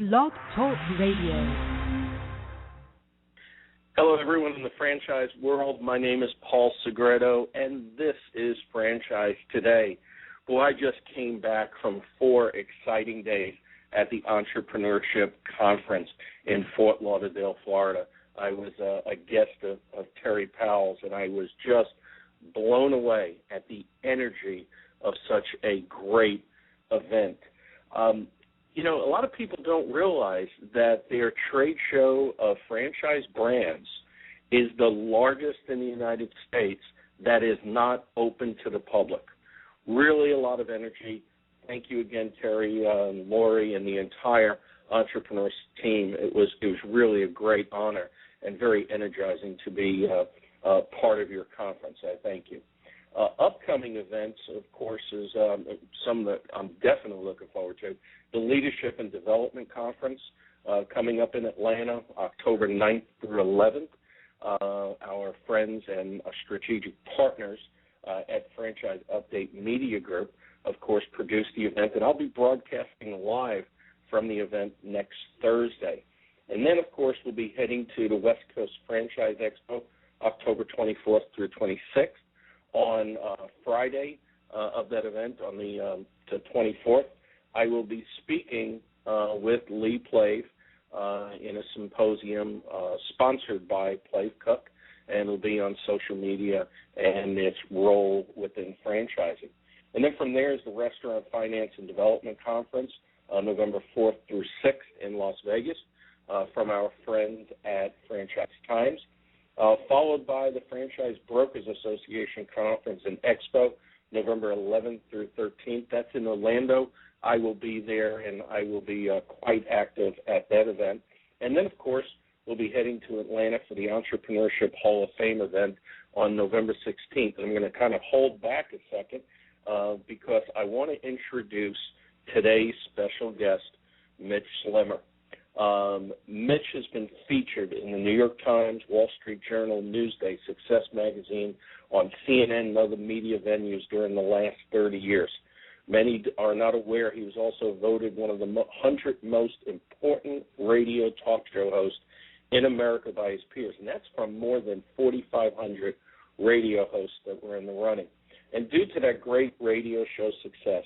Blog Talk Radio. Hello, everyone in the franchise world. My name is Paul Segreto, and this is Franchise Today. Well, I just came back from 4 exciting days at the Entrepreneurship Conference in Fort Lauderdale, Florida. I was a guest of Terry Powell's, and I was just blown away at the energy of such a great event. You know, a lot of people don't realize that their trade show of franchise brands is the largest in the United States that is not open to the public. Really a lot of energy. Thank you again, Terry, Lori, and the entire Entrepreneurs team. It was really a great honor and very energizing to be part of your conference. I thank you. Upcoming events, of course, is some that I'm definitely looking forward to. The Leadership and Development Conference coming up in Atlanta, October 9th through 11th. Our friends and strategic partners at Franchise Update Media Group, of course, produced the event, and I'll be broadcasting live from the event next Thursday. And then, of course, we'll be heading to the West Coast Franchise Expo, October 24th through 26th. On Friday of that event, on the 24th, I will be speaking with Lee Plave in a symposium sponsored by Plave Cook, and it'll be on social media and its role within franchising. And then from there is the Restaurant Finance and Development Conference, November 4th through 6th in Las Vegas, from our friends at Franchise Times. Followed by the Franchise Brokers Association Conference and Expo, November 11th through 13th. That's in Orlando. I will be there, and I will be quite active at that event. And then, of course, we'll be heading to Atlanta for the Entrepreneurship Hall of Fame event on November 16th. And I'm going to kind of hold back a second because I want to introduce today's special guest, Mitch Schlimer. Mitch has been featured in the New York Times, Wall Street Journal, Newsday, Success Magazine, on CNN and other media venues during the last 30 years. Many are not aware he was also voted one of the 100 most important radio talk show hosts in America by his peers, and that's from more than 4,500 radio hosts that were in the running. And due to that great radio show success,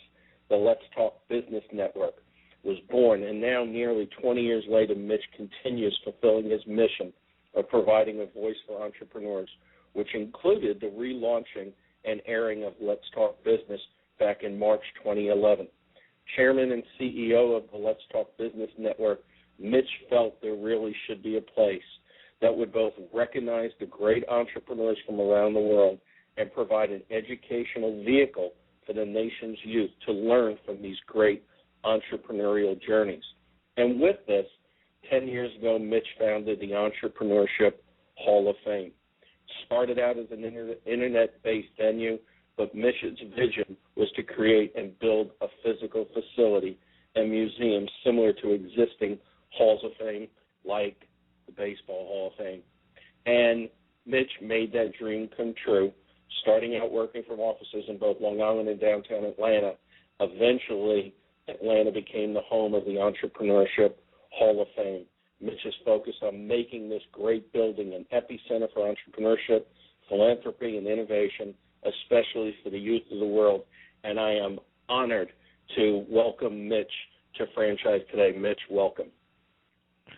the Let's Talk Business Network was born, and now nearly 20 years later, Mitch continues fulfilling his mission of providing a voice for entrepreneurs, which included the relaunching and airing of Let's Talk Business back in March 2011. Chairman and CEO of the Let's Talk Business Network, Mitch felt there really should be a place that would both recognize the great entrepreneurs from around the world and provide an educational vehicle for the nation's youth to learn from these great entrepreneurial journeys. And with this, 10 years ago, Mitch founded the Entrepreneurship Hall of Fame. Started out as an internet-based venue, but Mitch's vision was to create and build a physical facility and museum similar to existing halls of fame like the Baseball Hall of Fame. And Mitch made that dream come true, starting out working from offices in both Long Island and downtown Atlanta. Eventually, Atlanta became the home of the Entrepreneurship Hall of Fame. Mitch is focused on making this great building an epicenter for entrepreneurship, philanthropy, and innovation, especially for the youth of the world. And I am honored to welcome Mitch to Franchise Today. Mitch, welcome.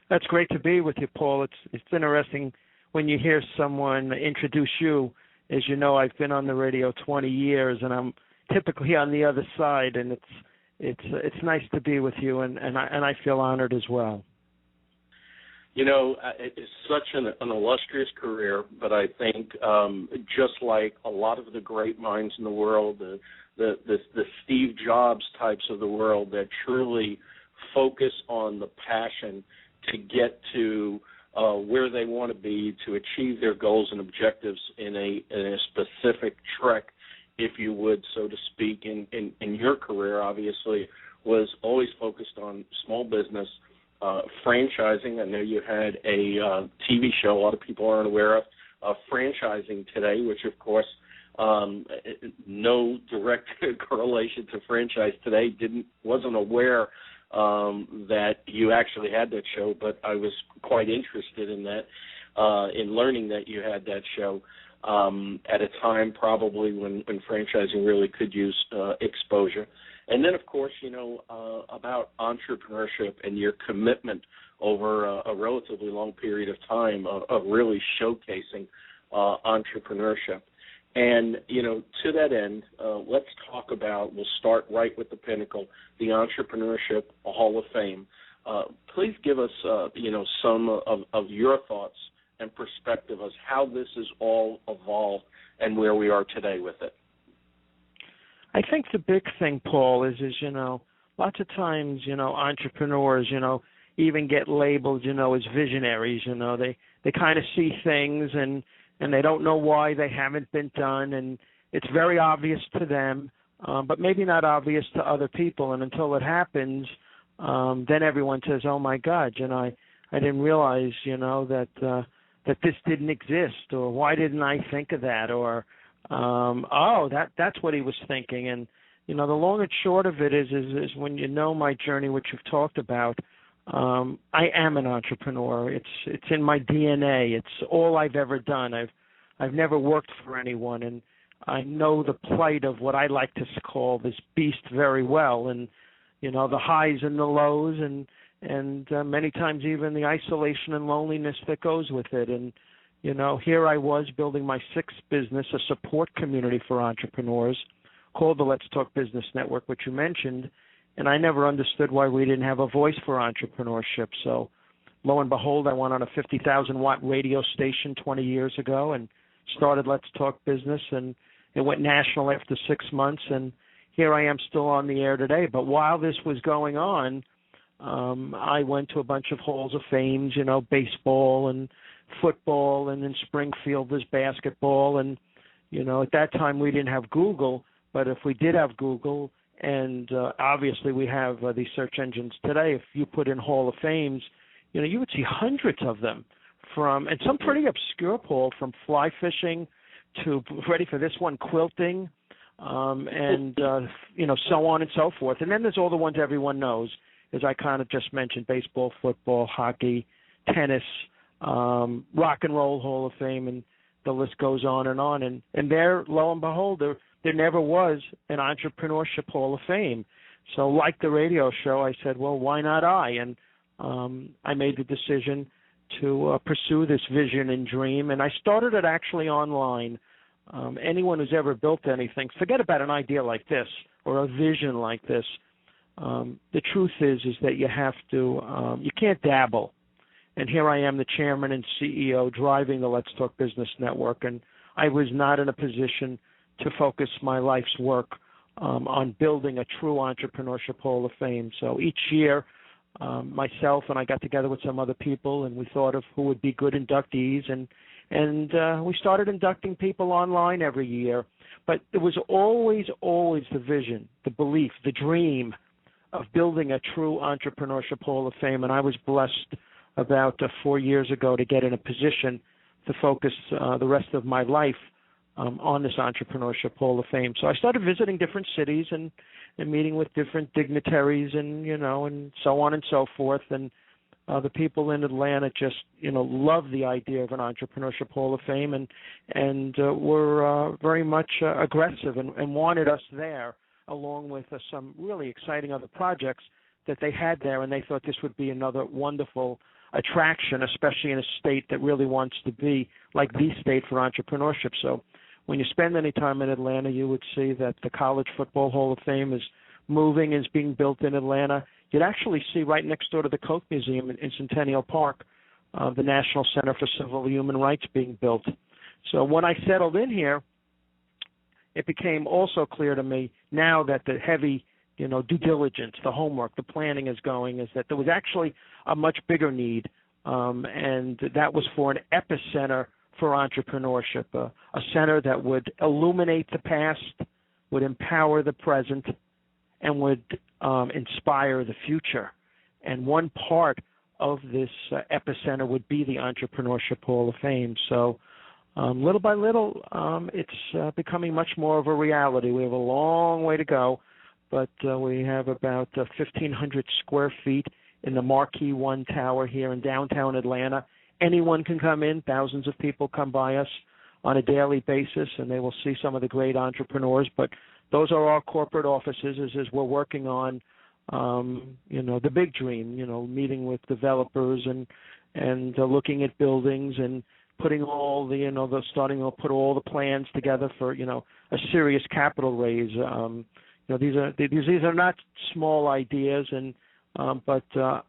That's great to be with you, Paul. It's interesting when you hear someone introduce you. As you know, I've been on the radio 20 years, and I'm typically on the other side, and it's nice to be with you, and I feel honored as well. You know, it's such an illustrious career, but I think just like a lot of the great minds in the world, the Steve Jobs types of the world that truly focus on the passion to get to where they want to be, to achieve their goals and objectives in a specific trek, if you would, so to speak, in your career, obviously, was always focused on small business, franchising. I know you had a TV show a lot of people aren't aware of, Franchising Today, which, of course, no direct correlation to Franchise Today, wasn't aware that you actually had that show, but I was quite interested in that, in learning that you had that show at a time probably when franchising really could use exposure. And then, of course, about entrepreneurship and your commitment over a relatively long period of time of really showcasing entrepreneurship. And, to that end, let's talk about, we'll start right with the pinnacle, the Entrepreneurship Hall of Fame. Please give us, some of your thoughts and perspective as how this has all evolved and where we are today with it. I think the big thing, Paul, is lots of times, entrepreneurs, even get labeled, as visionaries. They kind of see things and they don't know why they haven't been done, and it's very obvious to them, but maybe not obvious to other people. And until it happens, then everyone says, "Oh my God, I didn't realize, that this didn't exist," or "Why didn't I think of that?" or that's what he was thinking. And the long and short of it is when you know my journey, which you've talked about, I am an entrepreneur. It's in my DNA. It's all I've ever done. I've never worked for anyone, and I know the plight of what I like to call this beast very well, and the highs and the lows, and many times even the isolation and loneliness that goes with it. And here I was building my sixth business, a support community for entrepreneurs called the Let's Talk Business Network, which you mentioned, and I never understood why we didn't have a voice for entrepreneurship. So lo and behold, I went on a 50,000-watt radio station 20 years ago and started Let's Talk Business, and it went national after 6 months, and here I am still on the air today. But while this was going on, I went to a bunch of halls of fame, baseball and football, and in Springfield there's basketball. And, at that time we didn't have Google, but if we did have Google, and obviously we have these search engines today, if you put in Hall of Fames, you would see hundreds of them, and some pretty obscure, Paul, from fly fishing to, ready for this one, quilting, and, so on and so forth. And then there's all the ones everyone knows, as I kind of just mentioned: baseball, football, hockey, tennis, Rock and Roll Hall of Fame, and the list goes on. And there, lo and behold, there never was an Entrepreneurship Hall of Fame. So like the radio show, I said, well, why not I? And I made the decision to pursue this vision and dream, and I started it actually online. Anyone who's ever built anything, forget about an idea like this or a vision like this. The truth is that you have to, you can't dabble. And here I am, the chairman and CEO, driving the Let's Talk Business Network, and I was not in a position to focus my life's work on building a true Entrepreneurship Hall of Fame. So each year, myself and I got together with some other people, and we thought of who would be good inductees, and we started inducting people online every year. But there was always the vision, the belief, the dream of building a true Entrepreneurship Hall of Fame, and I was blessed about 4 years ago to get in a position to focus the rest of my life on this Entrepreneurship Hall of Fame. So I started visiting different cities and meeting with different dignitaries and, and so on and so forth. And the people in Atlanta just, love the idea of an Entrepreneurship Hall of Fame and were very much aggressive and wanted us there, along with some really exciting other projects that they had there. And they thought this would be another wonderful attraction, especially in a state that really wants to be like the state for entrepreneurship. So when you spend any time in Atlanta, you would see that the College Football Hall of Fame is moving, is being built in Atlanta. You'd actually see right next door to the Koch Museum in Centennial Park, the National Center for Civil and Human Rights being built. So when I settled in here, it became also clear to me now that the heavy, due diligence, the homework, the planning is going, is that there was actually a much bigger need, and that was for an epicenter for entrepreneurship, a center that would illuminate the past, would empower the present, and would inspire the future. And one part of this epicenter would be the Entrepreneurship Hall of Fame. So little by little, it's becoming much more of a reality. We have a long way to go, but we have about 1,500 square feet in the Marquee One Tower here in downtown Atlanta. Anyone can come in. Thousands of people come by us on a daily basis, and they will see some of the great entrepreneurs. But those are our corporate offices as we're working on, the big dream, meeting with developers and looking at buildings and putting all starting to put all the plans together for, a serious capital raise. These are not small ideas, but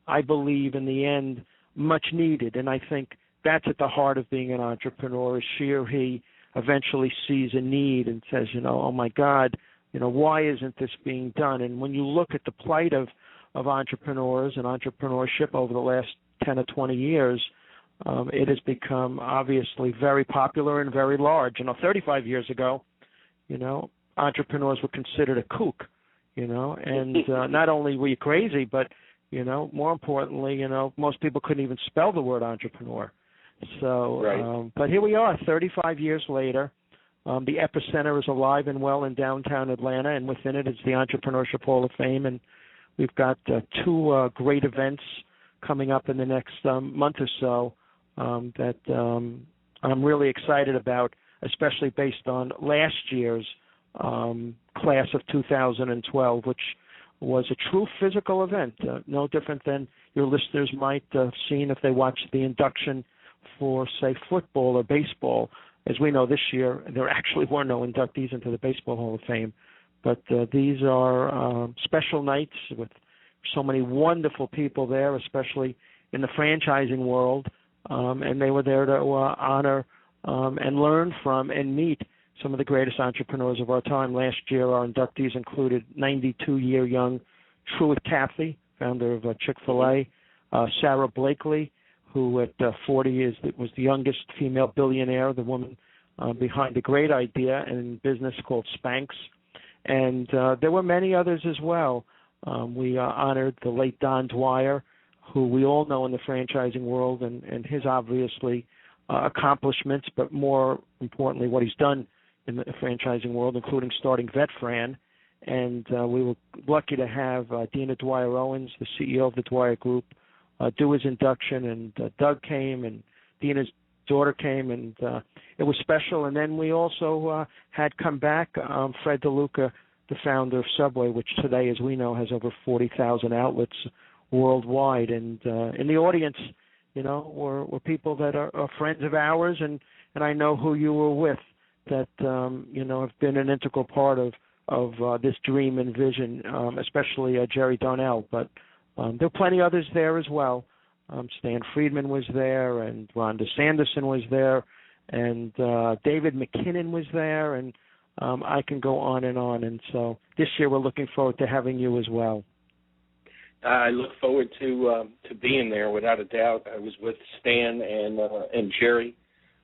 I believe in the end much needed, and I think that's at the heart of being an entrepreneur. Is she or he eventually sees a need and says, oh my God, why isn't this being done? And when you look at the plight of entrepreneurs and entrepreneurship over the last 10 or 20 years, it has become obviously very popular and very large. 35 years ago, entrepreneurs were considered a kook, and not only were you crazy, but, more importantly, most people couldn't even spell the word entrepreneur. So, right. But here we are, 35 years later. The EpiCenter is alive and well in downtown Atlanta, and within it is the Entrepreneurship Hall of Fame, and we've got two great events coming up in the next month or so that I'm really excited about, especially based on last year's class of 2012, which was a true physical event, no different than your listeners might have seen if they watched the induction for, say, football or baseball. As we know, this year there actually were no inductees into the Baseball Hall of Fame, but these are special nights with so many wonderful people there, especially in the franchising world, and they were there to honor and learn from and meet some of the greatest entrepreneurs of our time. Last year, our inductees included 92-year young Truett Cathy, founder of Chick-fil-A, Sarah Blakely, who at 40 was the youngest female billionaire, the woman behind a great idea in business called Spanx. And there were many others as well. We honored the late Don Dwyer, who we all know in the franchising world, and his obviously accomplishments, but more importantly what he's done in the franchising world, including starting VetFran. And we were lucky to have Dina Dwyer-Owens, the CEO of the Dwyer Group, do his induction, and Doug came, and Dina's daughter came, and it was special. And then we also had come back Fred DeLuca, the founder of Subway, which today, as we know, has over 40,000 outlets worldwide. And in the audience, were people that are friends of ours, and I know who you were with, that have been an integral part of this dream and vision, especially Jerry Darnell. But there were plenty others there as well. Stan Friedman was there, and Rhonda Sanderson was there, and David McKinnon was there, and I can go on. And so this year we're looking forward to having you as well. I look forward to being there, without a doubt. I was with Stan and Jerry,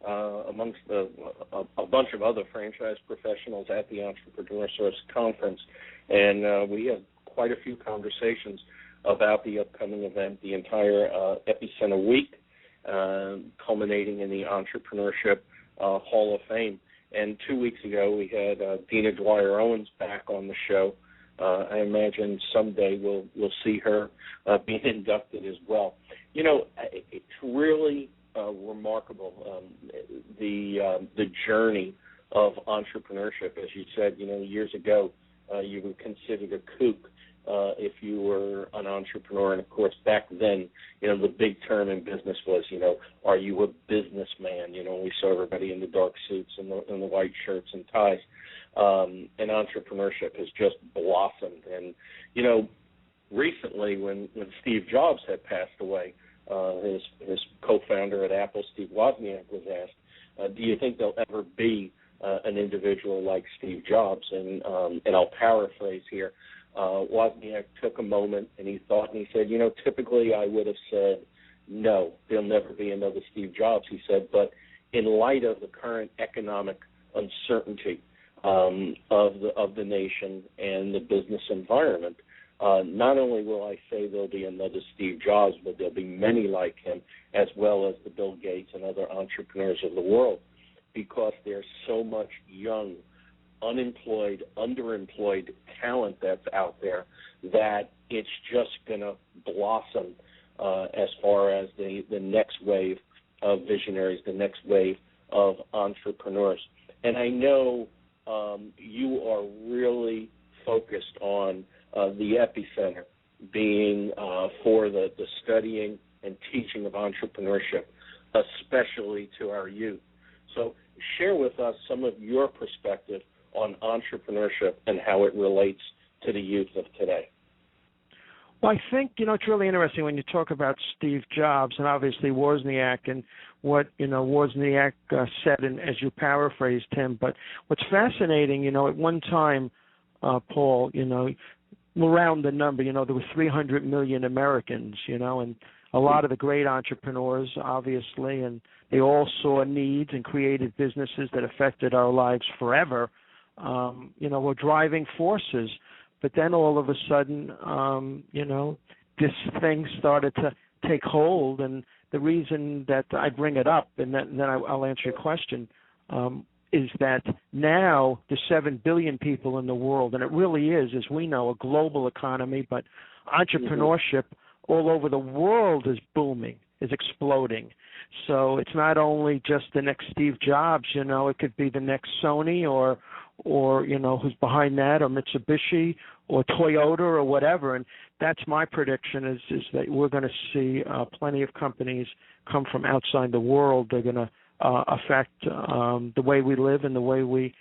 amongst a bunch of other franchise professionals at the Entrepreneur Source Conference, and we had quite a few conversations about the upcoming event, the entire EpiCenter week, culminating in the Entrepreneurship Hall of Fame. And 2 weeks ago, we had Dina Dwyer-Owens back on the show. I imagine someday we'll see her being inducted as well. It's really remarkable, the journey of entrepreneurship. As you said, years ago, you were considered a kook if you were an entrepreneur. And, of course, back then, the big term in business was, are you a businessman? We saw everybody in the dark suits and the white shirts and ties. And entrepreneurship has just blossomed. And, recently when Steve Jobs had passed away, his co-founder at Apple, Steve Wozniak, was asked, do you think there'll ever be an individual like Steve Jobs? And I'll paraphrase here. Wozniak took a moment, and he thought, and he said, typically I would have said, no, there'll never be another Steve Jobs, he said, but in light of the current economic uncertainty of the nation and the business environment, not only will I say there'll be another Steve Jobs, but there'll be many like him, as well as the Bill Gates and other entrepreneurs of the world, because there's so much young, unemployed, underemployed talent that's out there, that it's just going to blossom as far as the next wave of visionaries, the next wave of entrepreneurs. And I know you are really focused on the EpiCenter being for the studying and teaching of entrepreneurship, especially to our youth. So share with us some of your perspective on entrepreneurship and how it relates to the youth of today. Well, I think, it's really interesting when you talk about Steve Jobs and obviously Wozniak and what, Wozniak said, and as you paraphrased him. But what's fascinating, at one time, Paul, around the number, there were 300 million Americans, and a lot of the great entrepreneurs, obviously, and they all saw needs and created businesses that affected our lives forever, were driving forces. But then all of a sudden, this thing started to take hold. And the reason that I bring it up, and then I'll answer your question, is that now there's 7 billion people in the world, and it really is, as we know, a global economy, but entrepreneurship all over the world is booming, is exploding. So it's not only just the next Steve Jobs, it could be the next Sony or who's behind that, or Mitsubishi or Toyota or whatever. And that's my prediction is that we're going to see plenty of companies come from outside the world. They're going to affect the way we live and the way we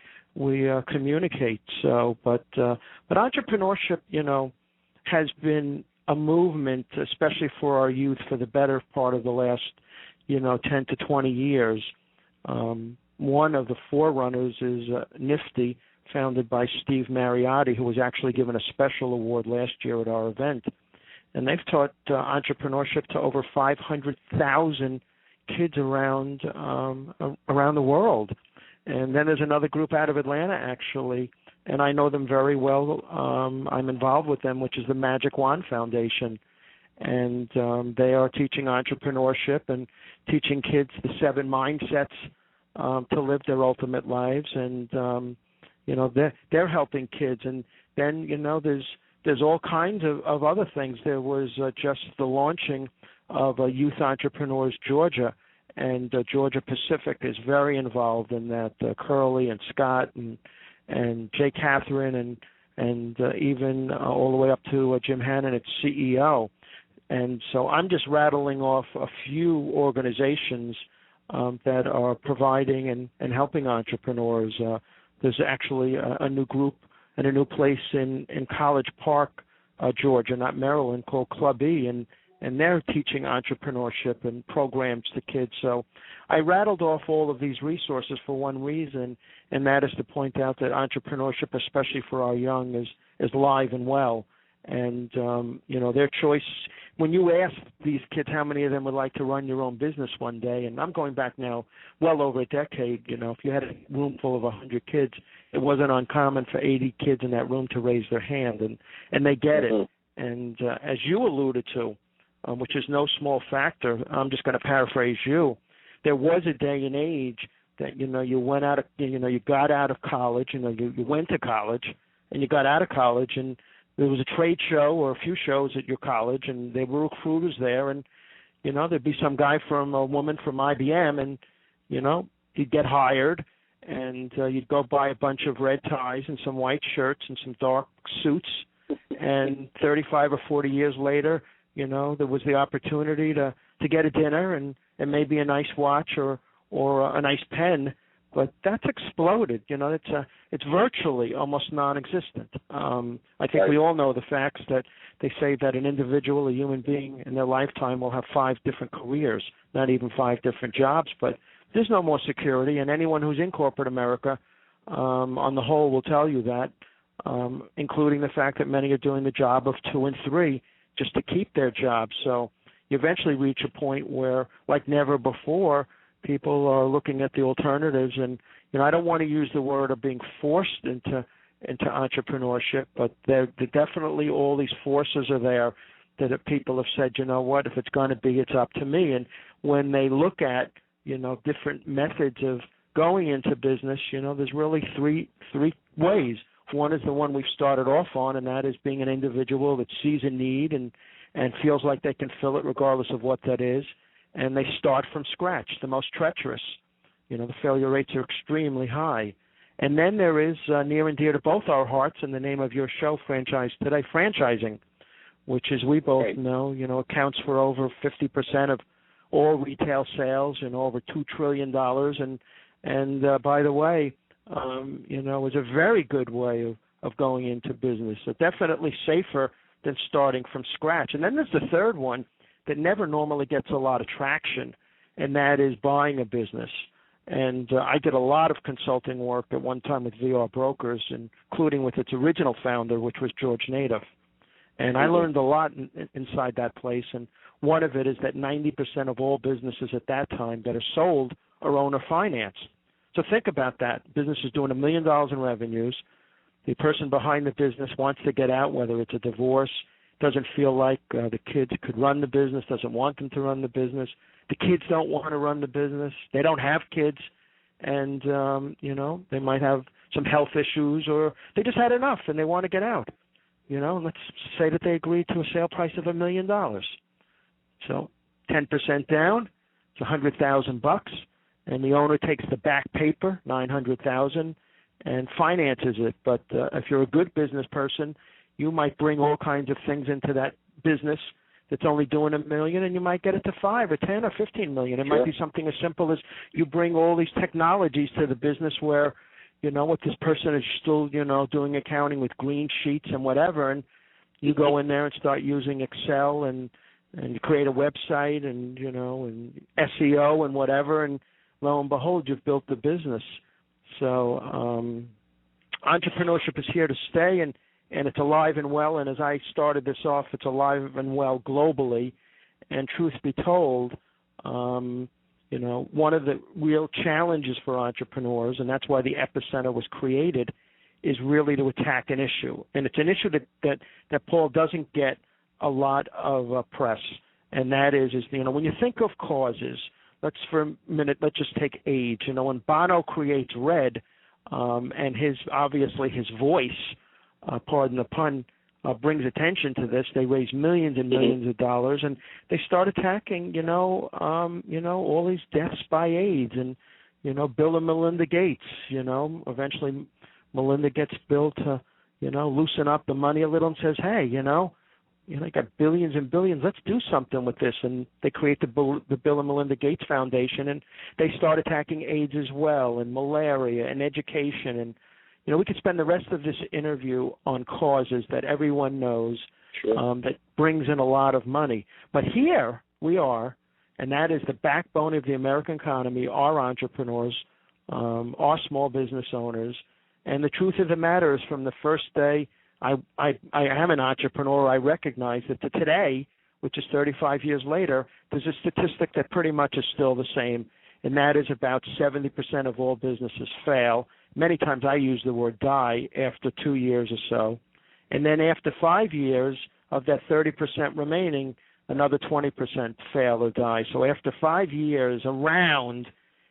communicate. So, but entrepreneurship, has been a movement, especially for our youth, for the better part of the last, 10 to 20 years. One of the forerunners is Nifty, founded by Steve Mariotti, who was actually given a special award last year at our event. And they've taught entrepreneurship to over 500,000 kids around the world. And then there's another group out of Atlanta, actually, and I know them very well. I'm involved with them, which is the Magic Wand Foundation. And they are teaching entrepreneurship and teaching kids the 7 mindsets to live their ultimate lives. And, they're helping kids. And then, there's all kinds of other things. There was just the launching of Youth Entrepreneurs Georgia, and Georgia Pacific is very involved in that. Curly and Scott and Jay Catherine and even all the way up to Jim Hannon, its CEO. And so I'm just rattling off a few organizations that are providing and helping entrepreneurs. There's actually a new group and a new place in College Park, Georgia, not Maryland, called Club E, and they're teaching entrepreneurship and programs to kids. So I rattled off all of these resources for one reason, and that is to point out that entrepreneurship, especially for our young, is live and well. And, their choice, when you ask these kids how many of them would like to run your own business one day, and I'm going back now well over a decade, if you had a room full of 100 kids, it wasn't uncommon for 80 kids in that room to raise their hand, and they get it. And as you alluded to, which is no small factor, I'm just going to paraphrase you, there was a day and age that, you went out of, you got out of college, you went to college, and you got out of college, and there was a trade show or a few shows at your college, and there were recruiters there, and, there'd be some guy a woman from IBM, and, you'd get hired, and you'd go buy a bunch of red ties and some white shirts and some dark suits, and 35 or 40 years later, there was the opportunity to get a dinner and maybe a nice watch or a nice pen, but that's exploded. It's virtually almost non-existent. I think we all know the facts that they say that an individual, a human being, in their lifetime will have 5 different careers, not even 5 different jobs, but there's no more security, and anyone who's in corporate America, on the whole, will tell you that, including the fact that many are doing the job of 2 and 3 just to keep their jobs. So you eventually reach a point where, like never before, people are looking at the alternatives. And, I don't want to use the word of being forced into entrepreneurship, but there definitely all these forces are there that people have said, what, if it's going to be, it's up to me. And when they look at, different methods of going into business, there's really three ways. One is the one we've started off on, and that is being an individual that sees a need and feels like they can fill it regardless of what that is, and they start from scratch, the most treacherous. The failure rates are extremely high. And then there is near and dear to both our hearts, in the name of your show, Franchise Today, franchising, which, as we both know, accounts for over 50% of all retail sales and over $2 trillion. And by the way, is a very good way of going into business. So definitely safer than starting from scratch. And then there's the third one that never normally gets a lot of traction, and that is buying a business. And I did a lot of consulting work at one time with VR Brokers, including with its original founder, which was George Nadeau. And I learned a lot inside that place, and one of it is that 90% of all businesses at that time that are sold are owner-financed. So think about that. Business is doing $1 million in revenues. The person behind the business wants to get out, whether it's a divorce, doesn't feel like the kids could run the business, doesn't want them to run the business. The kids don't want to run the business. They don't have kids, and, they might have some health issues, or they just had enough and they want to get out. Let's say that they agreed to a sale price of $1 million. So 10% down, it's $100,000, and the owner takes the back paper, $900,000, and finances it. But if you're a good business person, you might bring all kinds of things into that business that's only doing $1 million, and you might get it to $5 or $10 or $15 million. It might be something as simple as you bring all these technologies to the business where, what this person is still, doing accounting with green sheets and whatever, and you go in there and start using Excel and create a website and, and SEO and whatever, and lo and behold, you've built the business. So entrepreneurship is here to stay, and it's alive and well. And as I started this off, it's alive and well globally. And truth be told, one of the real challenges for entrepreneurs, and that's why the EpiCenter was created, is really to attack an issue. And it's an issue that Paul doesn't get a lot of press, and that is when you think of causes, let's just take age. When Bono creates Red, and his voice, pardon the pun, brings attention to this, they raise millions and millions of dollars, and they start attacking, all these deaths by AIDS, and Bill and Melinda Gates. Eventually Melinda gets Bill to, loosen up the money a little and says, hey, I got billions and billions. Let's do something with this. And they create the Bill and Melinda Gates Foundation, and they start attacking AIDS as well, and malaria, and education. And, we could spend the rest of this interview on causes that everyone knows, that brings in a lot of money. But here we are, and that is the backbone of the American economy, our entrepreneurs, our small business owners. And the truth of the matter is, from the first day I am an entrepreneur, I recognize that to today, which is 35 years later, there's a statistic that pretty much is still the same, and that is about 70% of all businesses fail. Many times I use the word die after 2 years or so. And then after 5 years of that 30% remaining, another 20% fail or die. So after 5 years, around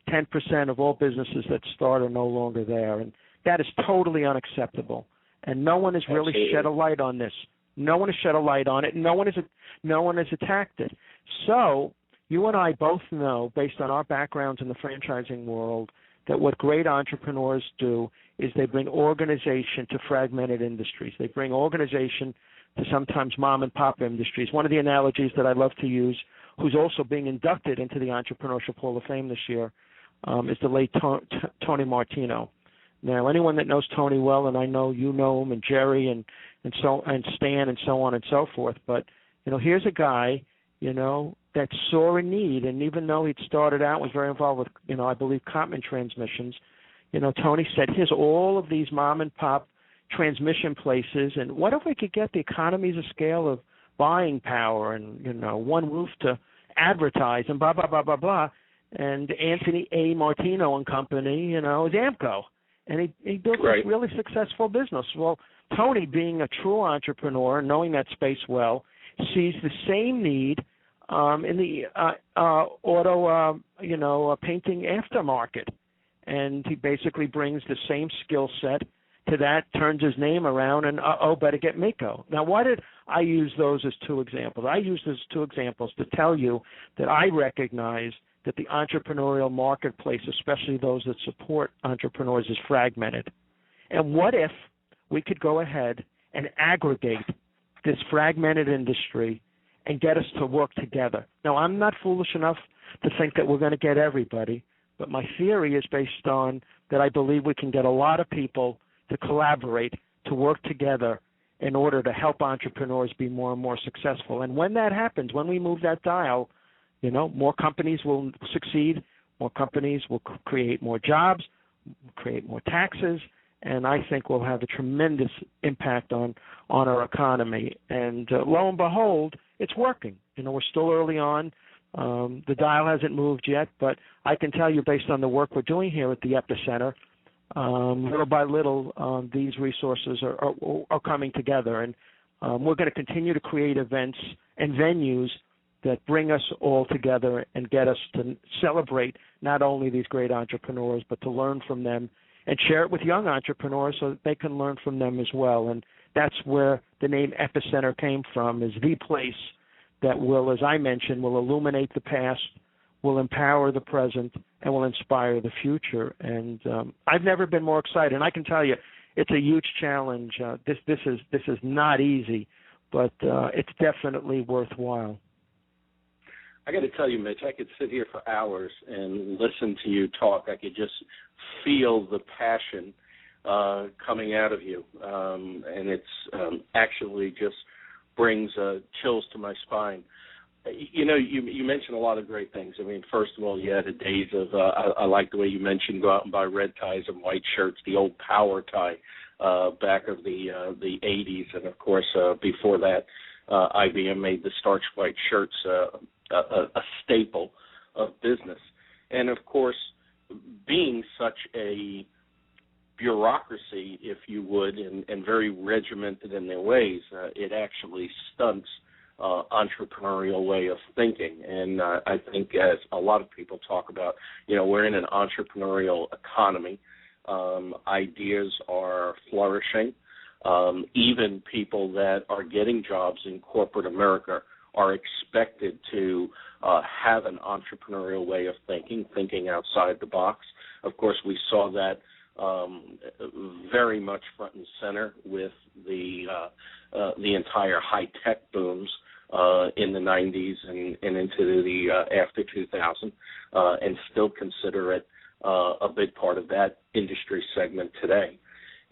10% of all businesses that start are no longer there. And that is totally unacceptable. And no one has really shed a light on this. No one has shed a light on it. No one has attacked it. So you and I both know, based on our backgrounds in the franchising world, that what great entrepreneurs do is they bring organization to fragmented industries. They bring organization to sometimes mom-and-pop industries. One of the analogies that I love to use, who's also being inducted into the Entrepreneurship Hall of Fame this year, is the late Tony Martino. Now, anyone that knows Tony well, and I know you know him, and Jerry, and Stan, and so on and so forth, but here's a guy, that saw a need, and even though he'd started out, was very involved with, I believe, Cottman transmissions, Tony said, here's all of these mom and pop transmission places, and what if we could get the economies of scale of buying power and, one roof to advertise and blah, blah, blah, blah, blah. And Anthony A. Martino and Company, is AMCO. And he built this really successful business. Well, Tony, being a true entrepreneur, knowing that space well, sees the same need in the auto, painting aftermarket. And he basically brings the same skill set to to that, turns his name around, and better get Mako. Now, why did I use those as two examples? I used those two examples to tell you that I recognize that the entrepreneurial marketplace, especially those that support entrepreneurs, is fragmented. And what if we could go ahead and aggregate this fragmented industry and get us to work together? Now, I'm not foolish enough to think that we're going to get everybody, but my theory is based on that I believe we can get a lot of people to collaborate, to work together in order to help entrepreneurs be more and more successful. And when that happens, when we move that dial, more companies will succeed, more companies will create more jobs, create more taxes, and I think we'll have a tremendous impact on our economy. And lo and behold, it's working. We're still early on. The dial hasn't moved yet, but I can tell you based on the work we're doing here at the EpiCenter, little by little, these resources are coming together. And we're going to continue to create events and venues that bring us all together and get us to celebrate not only these great entrepreneurs, but to learn from them and share it with young entrepreneurs so that they can learn from them as well. And that's where the name EpiCenter came from, is the place that will, as I mentioned, will illuminate the past, will empower the present, and will inspire the future. And I've never been more excited. And I can tell you, it's a huge challenge. This is not easy, but it's definitely worthwhile. I got to tell you, Mitch, I could sit here for hours and listen to you talk. I could just feel the passion coming out of you, and it's actually just brings chills to my spine. You mentioned a lot of great things. I mean, first of all, you had the days of, I like the way you mentioned go out and buy red ties and white shirts, the old power tie back of the 80s. And, of course, before that, IBM made the starch white shirts a staple of business. And, of course, being such a bureaucracy, if you would, and very regimented in their ways, it actually stunts entrepreneurial way of thinking. And I think, as a lot of people talk about, we're in an entrepreneurial economy. Ideas are flourishing. Even people that are getting jobs in corporate America are expected to have an entrepreneurial way of thinking outside the box. Of course, we saw that very much front and center with the entire high-tech booms in the 90s and into the after 2000, and still consider it a big part of that industry segment today.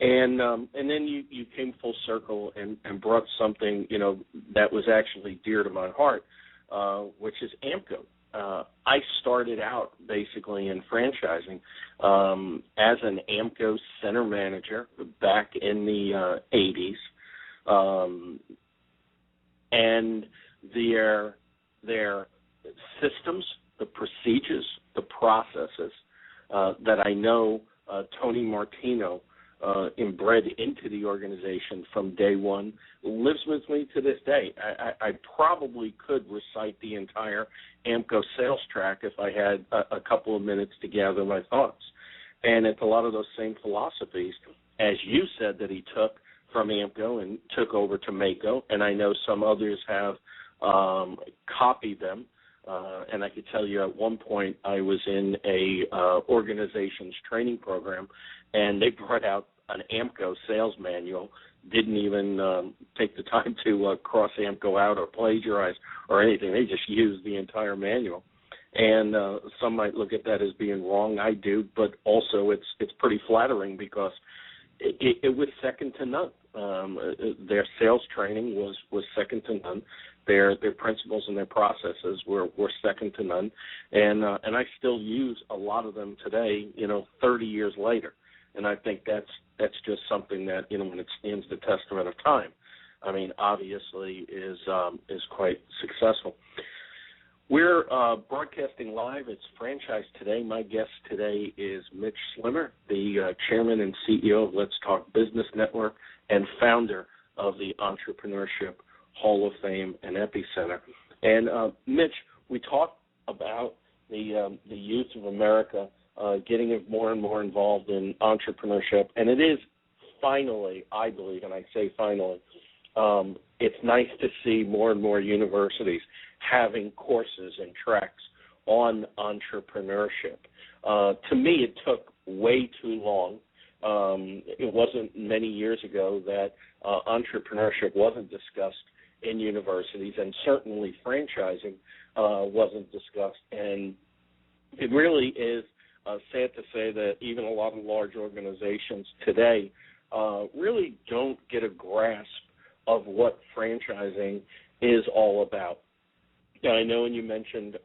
And then you came full circle and brought something, that was actually dear to my heart, which is AMCO. I started out basically in franchising as an AMCO center manager back in the 80s, and their systems, the procedures, the processes that I know Tony Martino inbred into the organization from day one lives with me to this day. I probably could recite the entire AMCO sales track if I had a couple of minutes to gather my thoughts. And it's a lot of those same philosophies, as you said, that he took from AMCO and took over to Mako, and I know some others have copied them. And I could tell you at one point I was in a organization's training program, and they brought out an AMCO sales manual, didn't even take the time to cross AMCO out or plagiarize or anything. They just used the entire manual. And some might look at that as being wrong. I do, but also it's pretty flattering because it was second to none. Their sales training was second to none. Their principles and their processes were second to none, and I still use a lot of them today, 30 years later, and I think that's just something that, when it stands the testament of time, I mean, obviously is quite successful. We're broadcasting live. It's Franchise Today. My guest today is Mitch Schlimer, the chairman and CEO of Let's Talk Business Network and founder of the Entrepreneurship Hall of Fame and EpiCenter. And Mitch, we talked about the youth of America getting more and more involved in entrepreneurship, and it is finally, I believe, and I say finally, it's nice to see more and more universities having courses and tracks on entrepreneurship. To me, it took way too long. It wasn't many years ago that entrepreneurship wasn't discussed in universities, and certainly franchising wasn't discussed. And it really is sad to say that even a lot of large organizations today really don't get a grasp of what franchising is all about. Now, I know, and you mentioned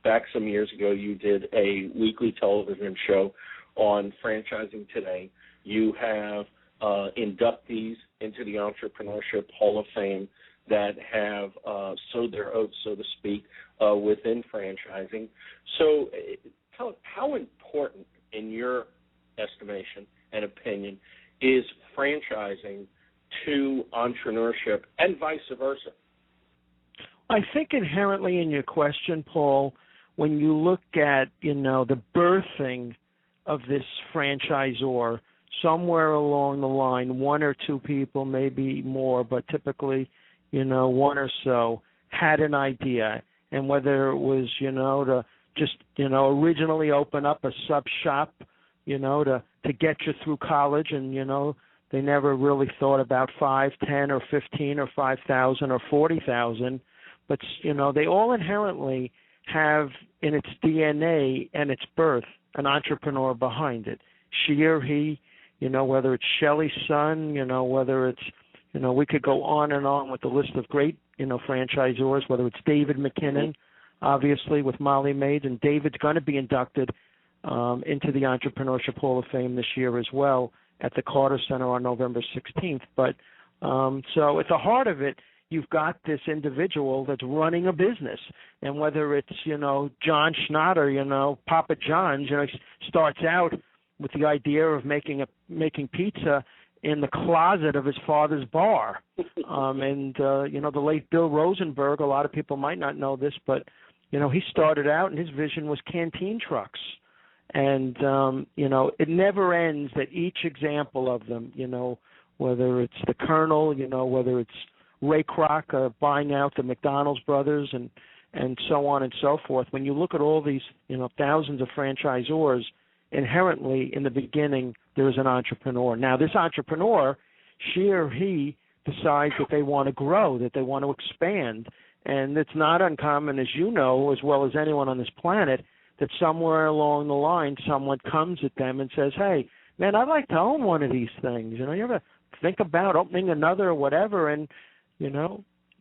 back some years ago you did a weekly television show on franchising today. You have inductees into the Entrepreneurship Hall of Fame that have sowed their oats, so to speak, within franchising. So tell us, how important, in your estimation and opinion, is franchising to entrepreneurship and vice versa? I think inherently in your question, Paul, when you look at, the birthing of this franchisor, somewhere along the line, one or two people, maybe more, but typically, one or so, had an idea. And whether it was, to just, originally open up a sub shop, to get you through college, and, they never really thought about 5, 10, or 15, or 5,000, or 40,000. But, they all inherently have in its DNA and its birth an entrepreneur behind it. She or he, whether it's Shelley's son, whether it's, we could go on and on with the list of great, franchisors, whether it's David McKinnon, obviously, with Molly Maids, and David's going to be inducted into the Entrepreneurship Hall of Fame this year as well at the Carter Center on November 16th. But so at the heart of it, you've got this individual that's running a business, and whether it's, John Schnatter, Papa John's, starts out with the idea of making pizza in the closet of his father's bar. And the late Bill Rosenberg, a lot of people might not know this, but, he started out and his vision was canteen trucks. And, it never ends that each example of them, whether it's the Colonel, whether it's Ray Kroc buying out the McDonald's brothers and so on and so forth. When you look at all these, thousands of franchisors, inherently in the beginning there is an entrepreneur. Now, this entrepreneur, she or he decides that they want to grow, that they want to expand. And it's not uncommon, as you know, as well as anyone on this planet, that somewhere along the line someone comes at them and says, hey, man, I'd like to own one of these things. You ever think about opening another or whatever? And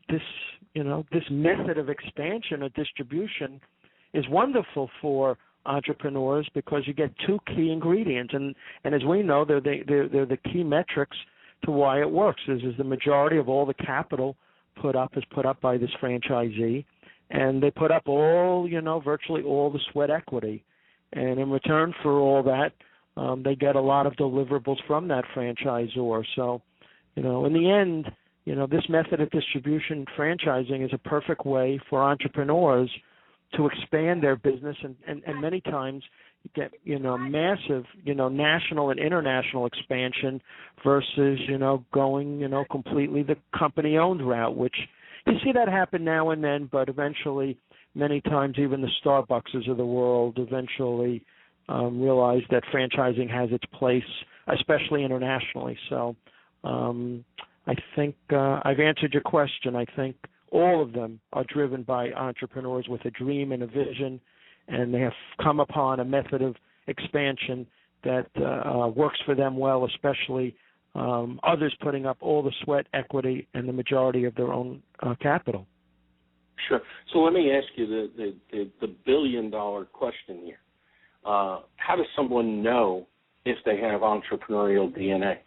this method of expansion or distribution is wonderful for entrepreneurs because you get two key ingredients, and as we know, they're the key metrics to why it works. Is the majority of all the capital is put up by this franchisee, and they put up all, virtually all the sweat equity, and in return for all that, they get a lot of deliverables from that franchisor. So, in the end, this method of distribution, franchising, is a perfect way for entrepreneurs to expand their business, and many times you get, massive, national and international expansion versus, going, completely the company-owned route, which you see that happen now and then, but eventually, many times even the Starbuckses of the world eventually realize that franchising has its place, especially internationally. So I think I've answered your question. I think all of them are driven by entrepreneurs with a dream and a vision, and they have come upon a method of expansion that works for them well, especially others putting up all the sweat equity and the majority of their own capital. Sure. So let me ask you the billion-dollar question here. How does someone know if they have entrepreneurial DNA?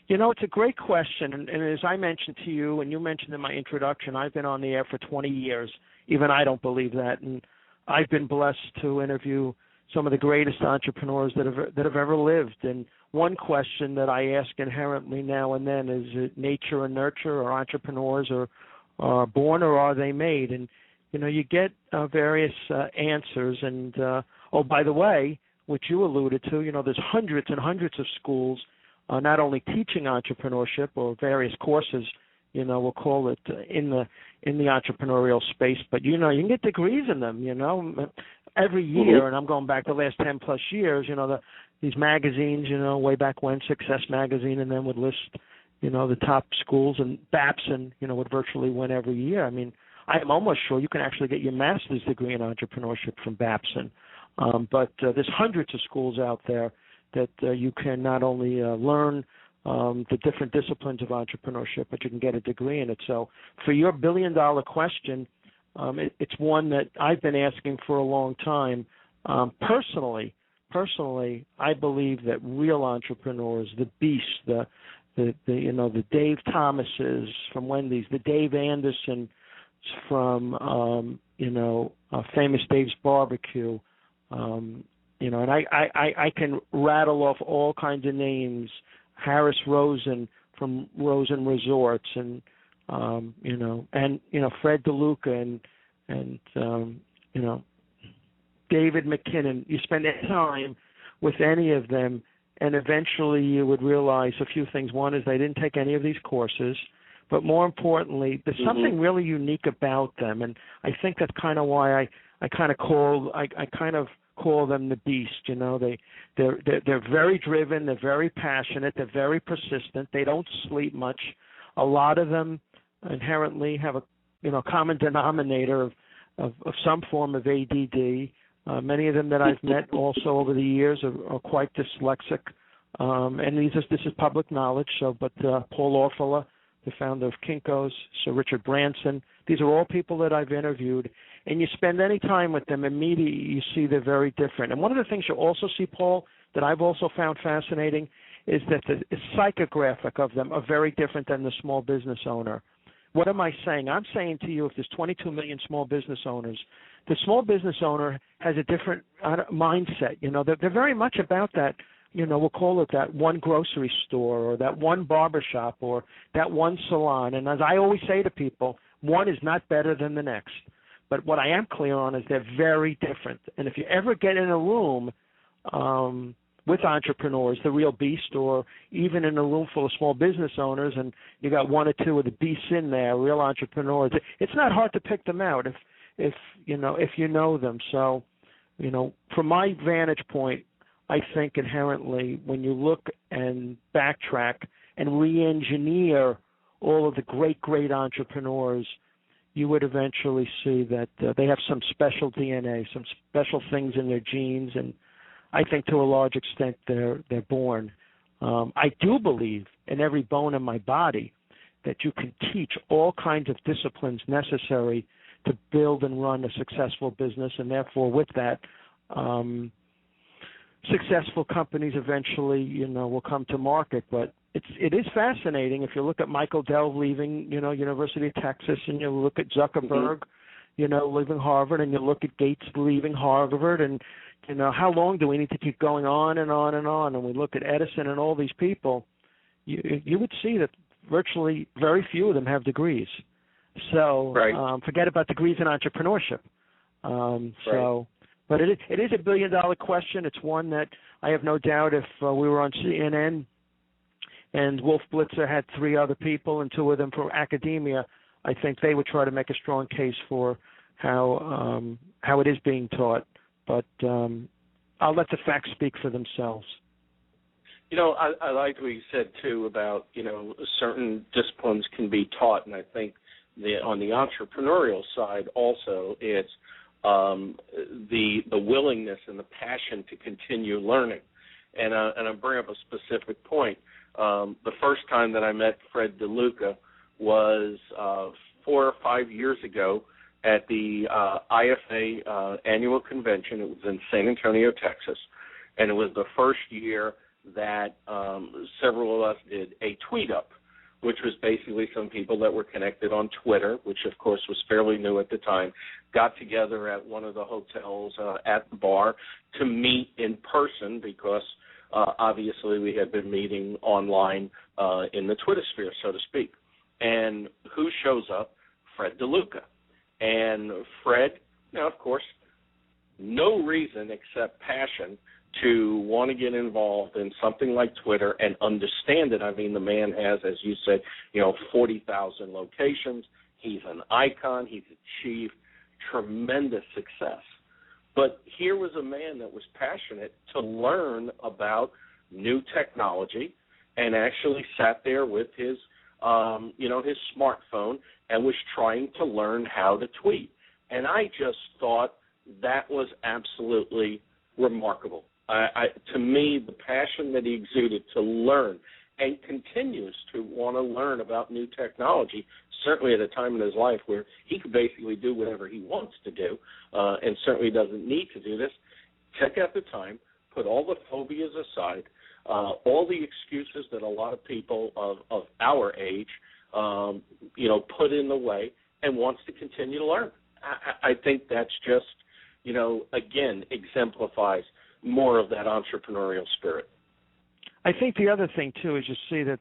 It's a great question, and as I mentioned to you, and you mentioned in my introduction, I've been on the air for 20 years. Even I don't believe that, and I've been blessed to interview some of the greatest entrepreneurs that have ever lived. And one question that I ask inherently now and then is it nature and nurture, or entrepreneurs are born or are they made? And you get various answers. And by the way, which you alluded to, there's hundreds and hundreds of schools not only teaching entrepreneurship or various courses, we'll call it in the entrepreneurial space, but you can get degrees in them, every year, and I'm going back the last 10 plus years, these magazines, way back when, Success Magazine, and then would list, the top schools, and Babson, would virtually win every year. I mean, I'm almost sure you can actually get your master's degree in entrepreneurship from Babson. But there's hundreds of schools out there that you can not only learn the different disciplines of entrepreneurship, but you can get a degree in it. So for your billion-dollar question, it's one that I've been asking for a long time. Personally, I believe that real entrepreneurs, the beasts, the Dave Thomases from Wendy's, the Dave Anderson from Famous Dave's Barbecue, and I can rattle off all kinds of names. Harris Rosen from Rosen Resorts, and Fred DeLuca and David McKinnon. You spend any time with any of them, and eventually you would realize a few things. One is they didn't take any of these courses, but more importantly, there's something really unique about them, and I think that's kind of why I kind of call them the beast. They're very driven, they're very passionate, they're very persistent. They don't sleep much. A lot of them inherently have a common denominator of some form of ADD. Many of them that I've met also over the years are quite dyslexic, and this is public knowledge. But Paul Orfala, the founder of Kinko's, Sir Richard Branson, these are all people that I've interviewed, and you spend any time with them, immediately you see they're very different. And one of the things you also see, Paul, that I've also found fascinating is that the psychographic of them are very different than the small business owner. What am I saying? I'm saying to you, if there's 22 million small business owners, the small business owner has a different mindset. They're very much about that. We'll call it that one grocery store or that one barbershop or that one salon. And as I always say to people, one is not better than the next. But what I am clear on is they're very different. And if you ever get in a room with entrepreneurs, the real beast, or even in a room full of small business owners, and you got one or two of the beasts in there, real entrepreneurs, it's not hard to pick them out if you know them. So, from my vantage point, I think inherently when you look and backtrack and re-engineer all of the great entrepreneurs, you would eventually see that they have some special DNA, some special things in their genes, and I think to a large extent they're born. I do believe in every bone in my body that you can teach all kinds of disciplines necessary to build and run a successful business, and therefore with that, successful companies eventually, will come to market. But it is fascinating if you look at Michael Dell leaving, University of Texas, and you look at Zuckerberg, leaving Harvard, and you look at Gates leaving Harvard, and how long do we need to keep going on and on and on? And we look at Edison and all these people, you would see that virtually very few of them have degrees. So forget about degrees in entrepreneurship. But it is a billion-dollar question. It's one that I have no doubt if we were on CNN and Wolf Blitzer had three other people and two of them from academia, I think they would try to make a strong case for how it is being taught. But I'll let the facts speak for themselves. I like what you said, too, about, certain disciplines can be taught, and I think on the entrepreneurial side also it's the willingness and the passion to continue learning. And I bring up a specific point. The first time that I met Fred DeLuca was 4 or 5 years ago at the IFA annual convention. It was in San Antonio, Texas, and it was the first year that several of us did a tweet up, which was basically some people that were connected on Twitter, which of course was fairly new at the time, got together at one of the hotels at the bar to meet in person because obviously we had been meeting online in the Twitter sphere, so to speak. And who shows up? Fred DeLuca. And Fred, now of course, no reason except passion to want to get involved in something like Twitter and understand it. I mean, the man has, as you said, 40,000 locations. He's an icon. He's achieved tremendous success. But here was a man that was passionate to learn about new technology and actually sat there with his, his smartphone and was trying to learn how to tweet. And I just thought that was absolutely remarkable. To me, the passion that he exuded to learn and continues to want to learn about new technology, certainly at a time in his life where he could basically do whatever he wants to do and certainly doesn't need to do this, take out the time, put all the phobias aside, all the excuses that a lot of people of our age, put in the way and wants to continue to learn. I think that's just, again, exemplifies more of that entrepreneurial spirit. I think the other thing, too, is you see that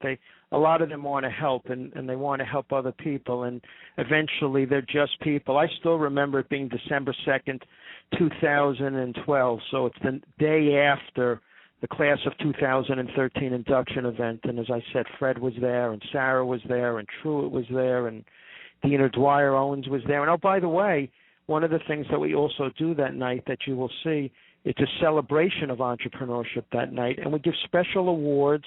a lot of them want to help, and they want to help other people, and eventually they're just people. I still remember it being December 2nd, 2012, so it's the day after the class of 2013 induction event, and as I said, Fred was there, and Sarah was there, and Truett was there, and Dina Dwyer Owens was there. And, oh, by the way, one of the things that we also do that night that you will see, it's a celebration of entrepreneurship that night, and we give special awards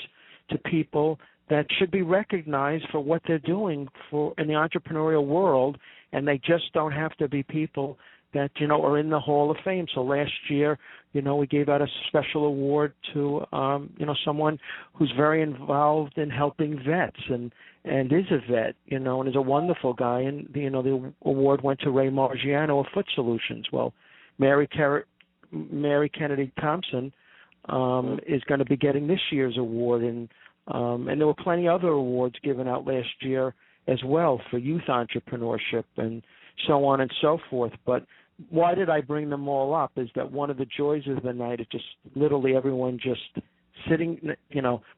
to people that should be recognized for what they're doing in the entrepreneurial world, and they just don't have to be people that, are in the Hall of Fame. So last year, we gave out a special award to, someone who's very involved in helping vets and is a vet, and is a wonderful guy. And, the award went to Ray Margiano of Foot Solutions. Well, Mary Kennedy Thompson is going to be getting this year's award, and there were plenty other awards given out last year as well for youth entrepreneurship and so on and so forth. But why did I bring them all up is that one of the joys of the night is just literally everyone just sitting,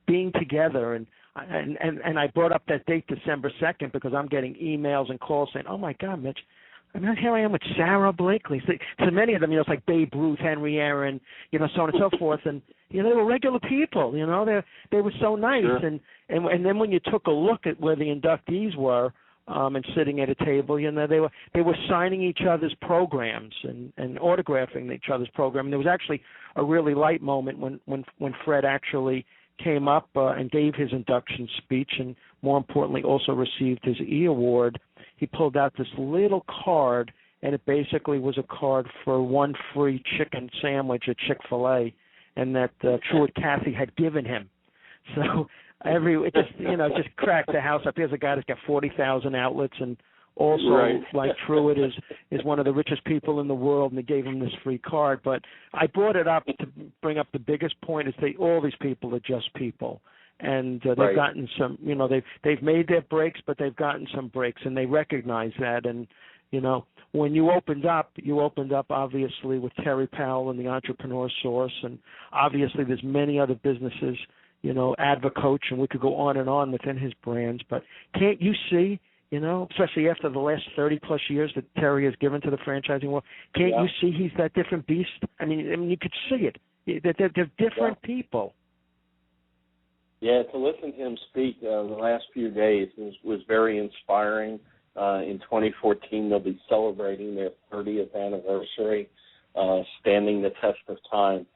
being together. And I brought up that date, December 2nd, because I'm getting emails and calls saying, oh, my God, Mitch, here I am with Sarah Blakely. So many of them, it's like Babe Ruth, Henry Aaron, so on and so forth. And, they were regular people, they were so nice. Sure. And then when you took a look at where the inductees were and sitting at a table, they were signing each other's programs and autographing each other's program. And there was actually a really light moment when Fred actually came up and gave his induction speech and, more importantly, also received his E Award. He pulled out this little card, and it basically was a card for one free chicken sandwich at Chick-fil-A, and that Truett Cathy had given him. So it just cracked the house up. Here's a guy that's got 40,000 outlets, and also, right. Like Truett is one of the richest people in the world, and they gave him this free card. But I brought it up to bring up the biggest point is all these people are just people. And they've right. gotten some, they've made their breaks, but they've gotten some breaks, and they recognize that. And, when you opened up obviously with Terry Powell and the Entrepreneur Source, and obviously there's many other businesses, Advocoach, and we could go on and on within his brands. But can't you see, especially after the last 30-plus years that Terry has given to the franchising world, can't you see he's that different beast? I mean, you could see it. They're different people. Yeah, to listen to him speak the last few days was very inspiring. In 2014, they'll be celebrating their 30th anniversary, standing the test of time.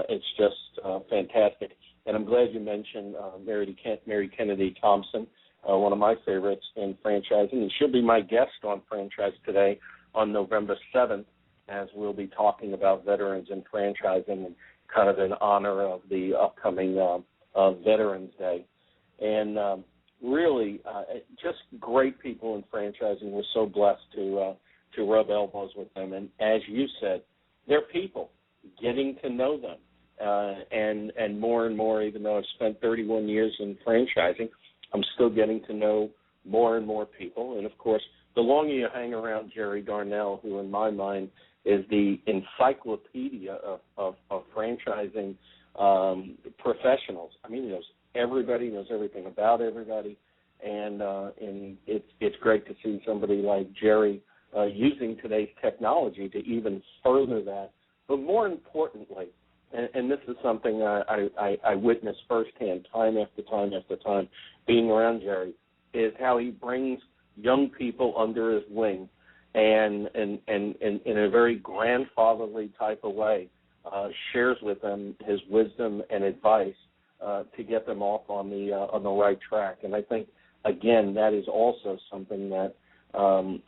It's just fantastic. And I'm glad you mentioned Mary Kennedy Thompson, one of my favorites in franchising. And she'll be my guest on Franchise Today on November 7th, as we'll be talking about veterans in franchising and kind of in honor of the upcoming Veterans Day. And really, just great people in franchising. We're so blessed to rub elbows with them. And as you said, they're people, getting to know them. And more, even though I've spent 31 years in franchising, I'm still getting to know more and more people. And, of course, the longer you hang around Jerry Darnell, who in my mind is the encyclopedia of franchising professionals. I mean, he knows everybody, knows everything about everybody, and it's great to see somebody like Jerry using today's technology to even further that. But more importantly, and this is something I witnessed firsthand, time after time after time, being around Jerry, is how he brings young people under his wing, and in a very grandfatherly type of way, shares with them his wisdom and advice to get them off on the right track. And I think, again, that is also something that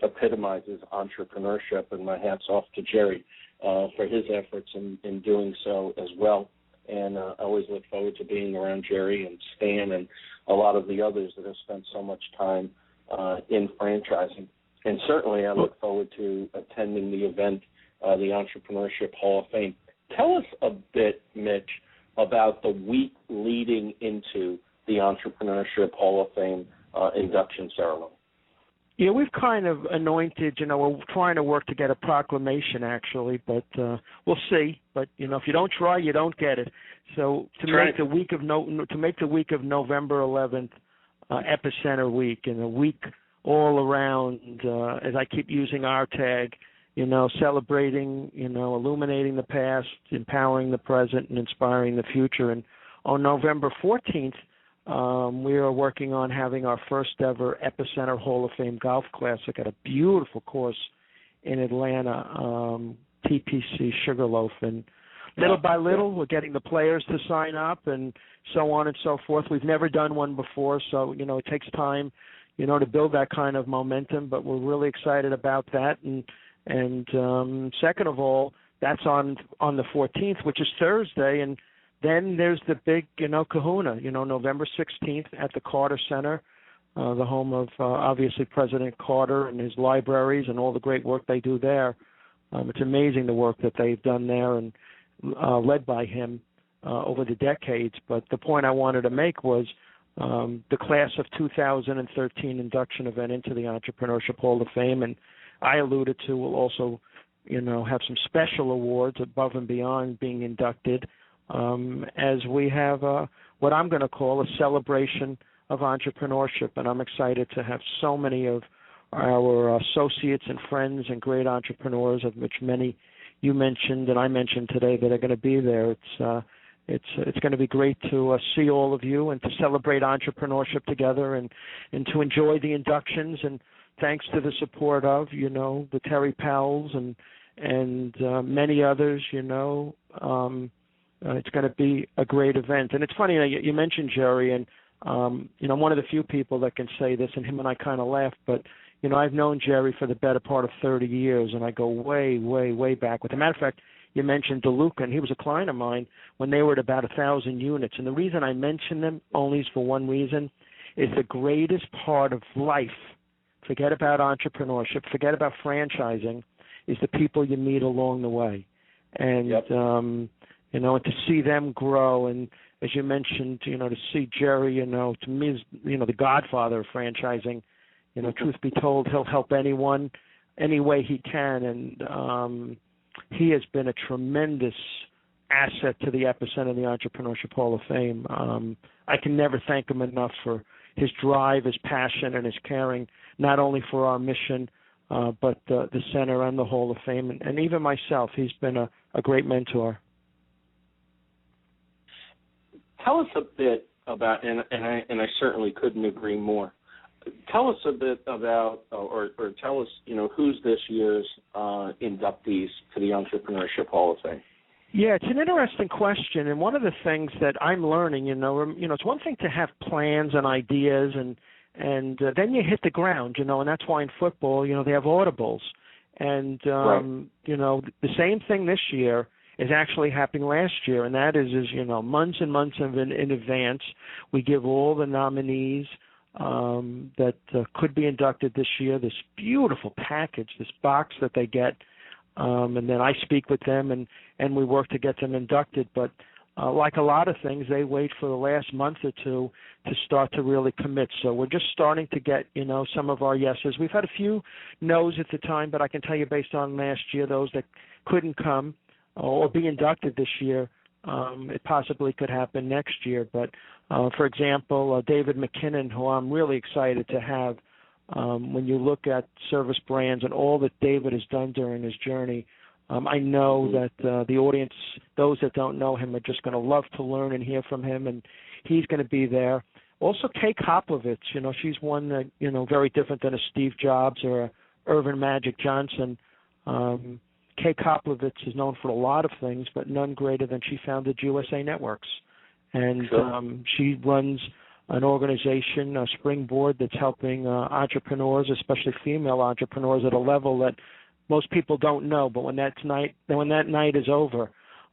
epitomizes entrepreneurship, and my hat's off to Jerry for his efforts in doing so as well. And I always look forward to being around Jerry and Stan and a lot of the others that have spent so much time in franchising. And certainly I look forward to attending the event, the Entrepreneurship Hall of Fame. Tell us a bit, Mitch, about the week leading into the Entrepreneurship Hall of Fame induction ceremony. Yeah, we've kind of anointed, we're trying to work to get a proclamation, actually, but we'll see. But, if you don't try, you don't get it. So make the week of November 11th EpiCenter week, and a week all around, as I keep using our tag, celebrating, illuminating the past, empowering the present, and inspiring the future. And on November 14th, we are working on having our first ever EpiCenter Hall of Fame Golf Classic at a beautiful course in Atlanta, TPC Sugarloaf. And little by little, we're getting the players to sign up and so on and so forth. We've never done one before, so, it takes time, to build that kind of momentum, but we're really excited about that. And second of all, that's on the 14th, which is Thursday, and then there's the big, kahuna, November 16th at the Carter Center, the home of, obviously, President Carter and his libraries and all the great work they do there. It's amazing the work that they've done there and led by him over the decades. But the point I wanted to make was the class of 2013 induction event into the Entrepreneurship Hall of Fame, and I alluded to will also, have some special awards above and beyond being inducted, as we have what I'm going to call a celebration of entrepreneurship. And I'm excited to have so many of our associates and friends and great entrepreneurs, of which many you mentioned and I mentioned today, that are going to be there. It's going to be great to see all of you and to celebrate entrepreneurship together and to enjoy the inductions. And thanks to the support of, the Terry Powells and many others, it's going to be a great event. And it's funny, you mentioned Jerry, and, I'm one of the few people that can say this, and him and I kind of laugh, but, I've known Jerry for the better part of 30 years, and I go way, way, way back. With a matter of fact, you mentioned DeLuca, and he was a client of mine when they were at about 1,000 units. And the reason I mention them only is for one reason, is the greatest part of life, forget about entrepreneurship, forget about franchising, is the people you meet along the way. And, and to see them grow, and as you mentioned, to see Jerry, to me is, the godfather of franchising. Truth be told, he'll help anyone any way he can, and he has been a tremendous asset to the EpiCenter and the Entrepreneurship Hall of Fame. I can never thank him enough for his drive, his passion, and his caring, not only for our mission, but the center and the Hall of Fame, and even myself. He's been a great mentor. Tell us a bit about, and I certainly couldn't agree more. Tell us a bit about, or tell us, who's this year's inductees to the Entrepreneurship Hall of Fame. Yeah, it's an interesting question, and one of the things that I'm learning, it's one thing to have plans and ideas, and then you hit the ground, and that's why in football, they have audibles, and the same thing this year is actually happening last year, and that is months and months in advance, we give all the nominees that could be inducted this year this beautiful package, this box that they get, and then I speak with them and we work to get them inducted. But like a lot of things, they wait for the last month or two to start to really commit. So we're just starting to get, some of our yeses. We've had a few no's at the time, but I can tell you based on last year, those that couldn't come or be inducted this year, it possibly could happen next year. But, for example, David McKinnon, who I'm really excited to have, when you look at Service Brands and all that David has done during his journey, I know that the audience, those that don't know him, are just going to love to learn and hear from him, and he's going to be there. Also, Kay Koplovitz, she's one that, very different than a Steve Jobs or a Earvin Magic Johnson. Kay Koplovitz is known for a lot of things, but none greater than she founded USA Networks. And she runs an organization, a Springboard, that's helping entrepreneurs, especially female entrepreneurs, at a level that most people don't know. But when that night is over,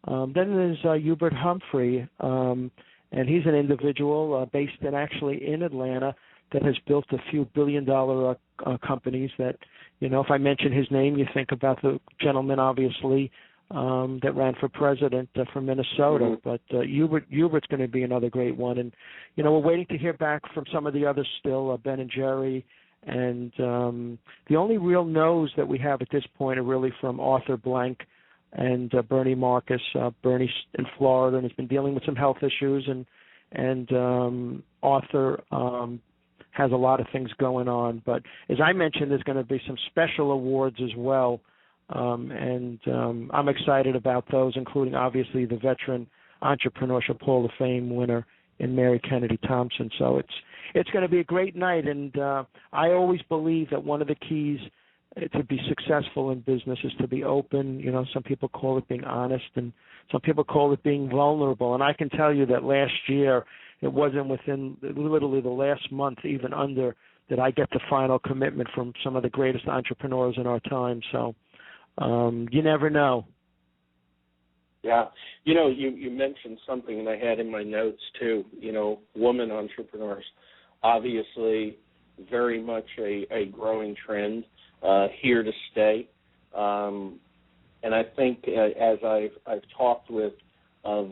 then there's Hubert Humphrey, and he's an individual based in Atlanta that has built a few billion-dollar companies that, if I mention his name, you think about the gentleman, obviously, that ran for president from Minnesota. But Hubert's going to be another great one. And, we're waiting to hear back from some of the others still, Ben and Jerry. And the only real no's that we have at this point are really from Arthur Blank and Bernie Marcus. Bernie's in Florida and has been dealing with some health issues, and Arthur has a lot of things going on. But as I mentioned, there's going to be some special awards as well, and I'm excited about those, including obviously the Veteran Entrepreneurship Hall of Fame winner in Mary Kennedy Thompson. So it's going to be a great night, and I always believe that one of the keys to be successful in business is to be open. Some people call it being honest, and some people call it being vulnerable. And I can tell you that last year, it wasn't within literally the last month, even under, that I get the final commitment from some of the greatest entrepreneurs in our time. So you never know. Yeah. You mentioned something, and I had in my notes too, women entrepreneurs. Obviously, very much a growing trend. Here to stay, and I think as I've talked with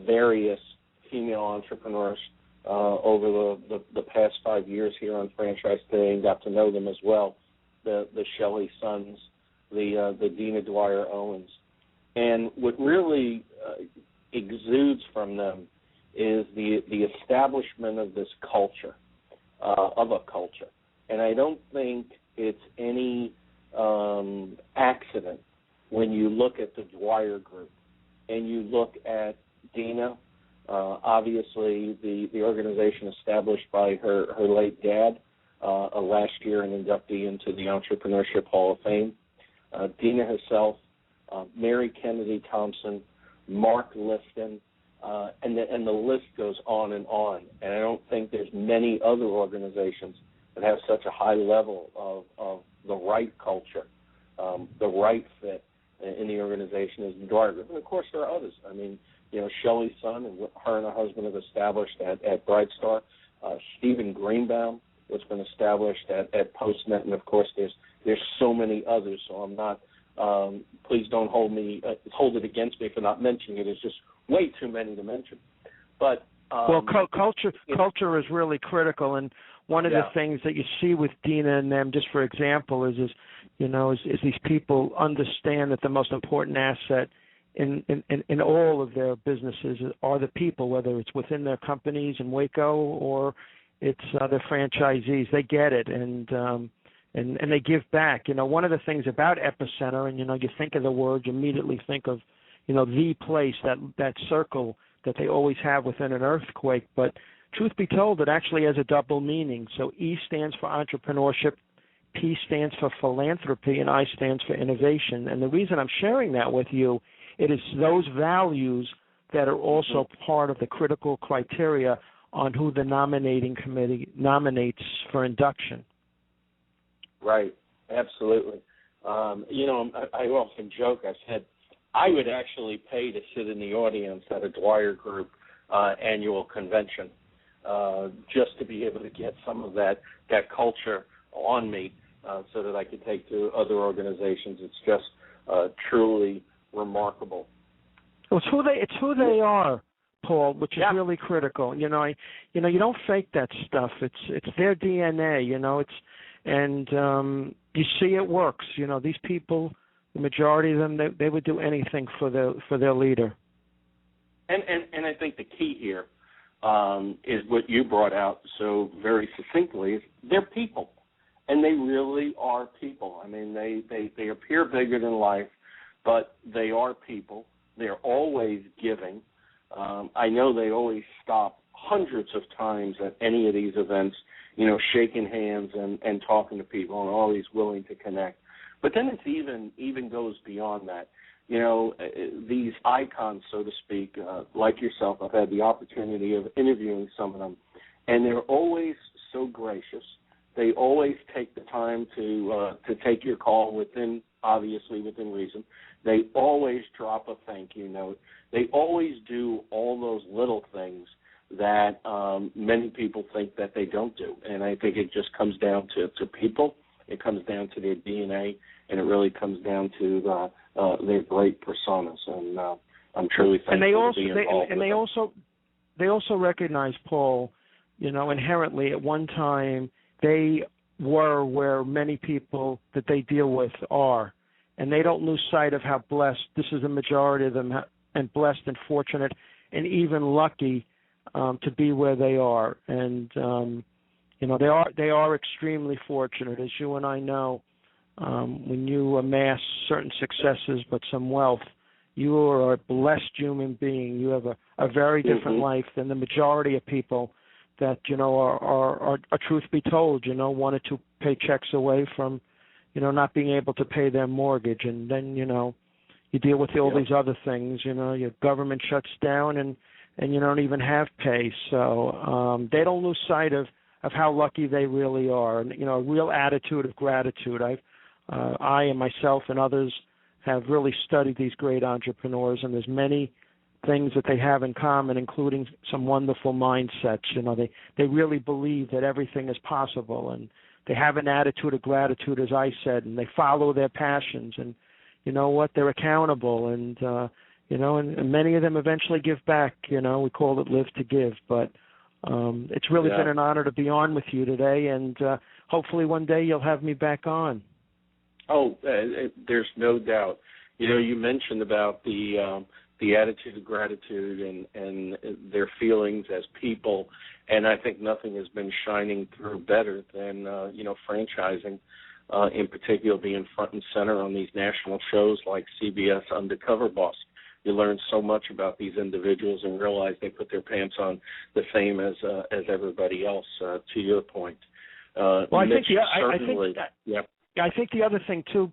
various female entrepreneurs over the past 5 years here on Franchise Today and got to know them as well, the Shelley Sons, the Dina Dwyer Owens, and what really exudes from them is the establishment of this culture, and I don't think it's any accident when you look at the Dwyer Group and you look at Dina, obviously the organization established by her late dad last year, an inductee into the Entrepreneurship Hall of Fame. Dina herself, Mary Kennedy Thompson, Mark Lifton, and the list goes on. And I don't think there's many other organizations that have such a high level of the right culture, the right fit in the organization as the Dwyer Group. And, of course, there are others. I mean, Shelley's son and what her and her husband have established at Brightstar. Stephen Greenbaum, what's been established at Postnet. And, of course, there's so many others. So I'm not please don't hold it against me for not mentioning it. It's just way too many to mention. But culture is really critical, and one of the things that you see with Dina and them, just for example, is these people understand that the most important asset in all of their businesses are the people, whether it's within their companies in Waco or it's their franchisees. They get it, and they give back. One of the things about EpiCenter, and you think of the word, you immediately think of the place, that circle that they always have within an earthquake. But truth be told, it actually has a double meaning. So E stands for entrepreneurship, P stands for philanthropy, and I stands for innovation. And the reason I'm sharing that with you, it is those values that are also part of the critical criteria on who the nominating committee nominates for induction. Right, absolutely. I often joke, I said, I would actually pay to sit in the audience at a Dwyer Group annual convention just to be able to get some of that culture on me so that I could take to other organizations. It's just truly remarkable. Well, it's who they are, Paul, which is really critical. You don't fake that stuff. It's their DNA. You see it works. These people, the majority of them, they would do anything for their leader. And I think the key here is what you brought out so very succinctly is they're people, and they really are people. I mean, they appear bigger than life, but they are people. They're always giving. I know they always stop hundreds of times at any of these events, shaking hands and talking to people, and always willing to connect. But then it's even goes beyond that. These icons, so to speak, like yourself, I've had the opportunity of interviewing some of them, and they're always so gracious. They always take the time to take your call within reason. They always drop a thank you note. They always do all those little things that many people think that they don't do. And I think it just comes down to people. It comes down to their DNA, and it really comes down to their great personas. And I'm truly thankful to be involved with them. They also recognize, Paul, inherently at one time they were where many people that they deal with are. And they don't lose sight of how blessed, this is a majority of them, and blessed and fortunate and even lucky to be where they are. And, they are extremely fortunate. As you and I know, when you amass certain successes but some wealth, you are a blessed human being. You have a very different life than the majority of people that, are truth be told, one or two paychecks away from, not being able to pay their mortgage. And then, you deal with all these other things, your government shuts down and you don't even have pay. So they don't lose sight of how lucky they really are. And, a real attitude of gratitude. I and myself and others have really studied these great entrepreneurs, and there's many things that they have in common, including some wonderful mindsets. They really believe that everything is possible, and they have an attitude of gratitude, as I said, and they follow their passions, and you know what, they're accountable, and and many of them eventually give back. We call it live to give, but it's really been an honor to be on with you today, and hopefully one day you'll have me back on. Oh, there's no doubt. You mentioned about the attitude of gratitude and their feelings as people, and I think nothing has been shining through better than franchising, in particular being front and center on these national shows like CBS Undercover Boss. You learn so much about these individuals and realize they put their pants on the same as everybody else. To your point, well, I think the other thing too,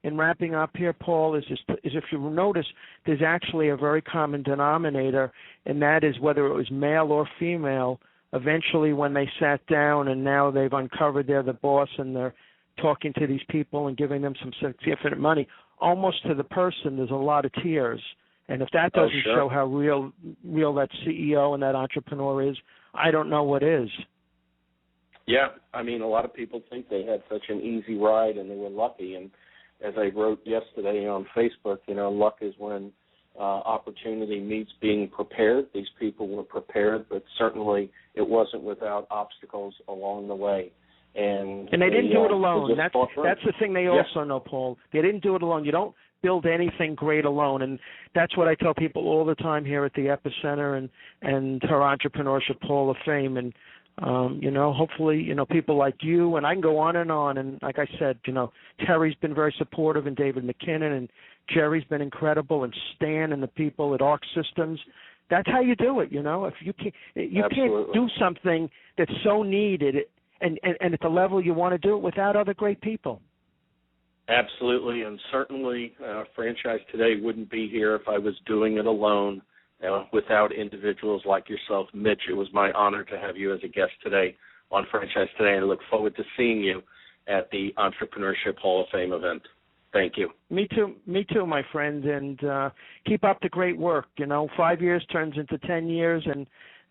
in wrapping up here, Paul, is if you notice, there's actually a very common denominator, and that is whether it was male or female. Eventually, when they sat down and now they've uncovered they're the boss and they're talking to these people and giving them some significant money, almost to the person, there's a lot of tears. And if that doesn't show how real that CEO and that entrepreneur is, I don't know what is. Yeah, I mean, a lot of people think they had such an easy ride and they were lucky. And as I wrote yesterday on Facebook, luck is when opportunity meets being prepared. These people were prepared, but certainly it wasn't without obstacles along the way. And they didn't do it alone. That's the thing they also know, Paul. They didn't do it alone. You don't build anything great alone, and that's what I tell people all the time here at the EpiCenter and her Entrepreneurship Hall of Fame. And hopefully, people like you, and I can go on. And like I said, Terry's been very supportive, and David McKinnon, and Jerry's been incredible, and Stan and the people at ARC Systems. That's how you do it. If you can't do something that's so needed and at the level you want to do it without other great people. Absolutely, and certainly Franchise Today wouldn't be here if I was doing it alone. Without individuals like yourself, Mitch. It was my honor to have you as a guest today on Franchise Today, and I look forward to seeing you at the Entrepreneurship Hall of Fame event. Thank you. Me too, my friend, and keep up the great work. 5 years turns into 10 years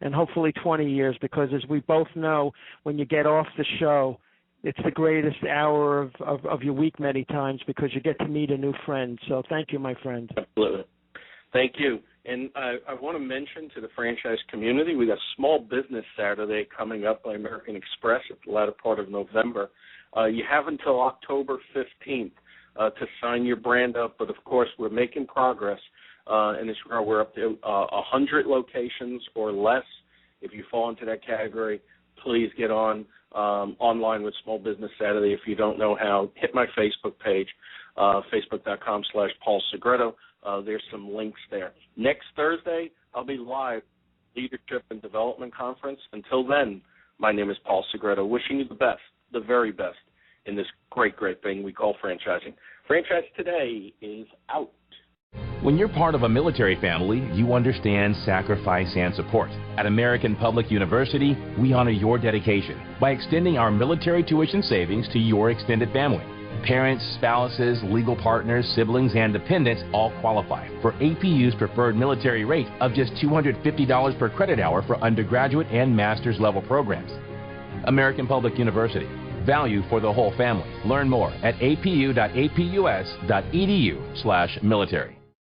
and hopefully 20 years, because as we both know, when you get off the show, it's the greatest hour of your week many times, because you get to meet a new friend. So thank you, my friend. Absolutely. Thank you. And I want to mention to the franchise community, we got Small Business Saturday coming up by American Express at the latter part of November. You have until October 15th to sign your brand up, but of course we're making progress. And this year we're up to 100 locations or less. If you fall into that category, please get online with Small Business Saturday. If you don't know how, hit my Facebook page. Facebook.com/Paul Segreto. There's some links there. Next Thursday, I'll be live at the Leadership and Development Conference. Until then, my name is Paul Segreto, wishing you the best, the very best, in this great, great thing we call franchising. Franchise Today is out. When you're part of a military family, you understand sacrifice and support. At American Public University, we honor your dedication by extending our military tuition savings to your extended family. Parents, spouses, legal partners, siblings, and dependents all qualify for APU's preferred military rate of just $250 per credit hour for undergraduate and master's level programs. American Public University. Value for the whole family. Learn more at apu.apus.edu/military.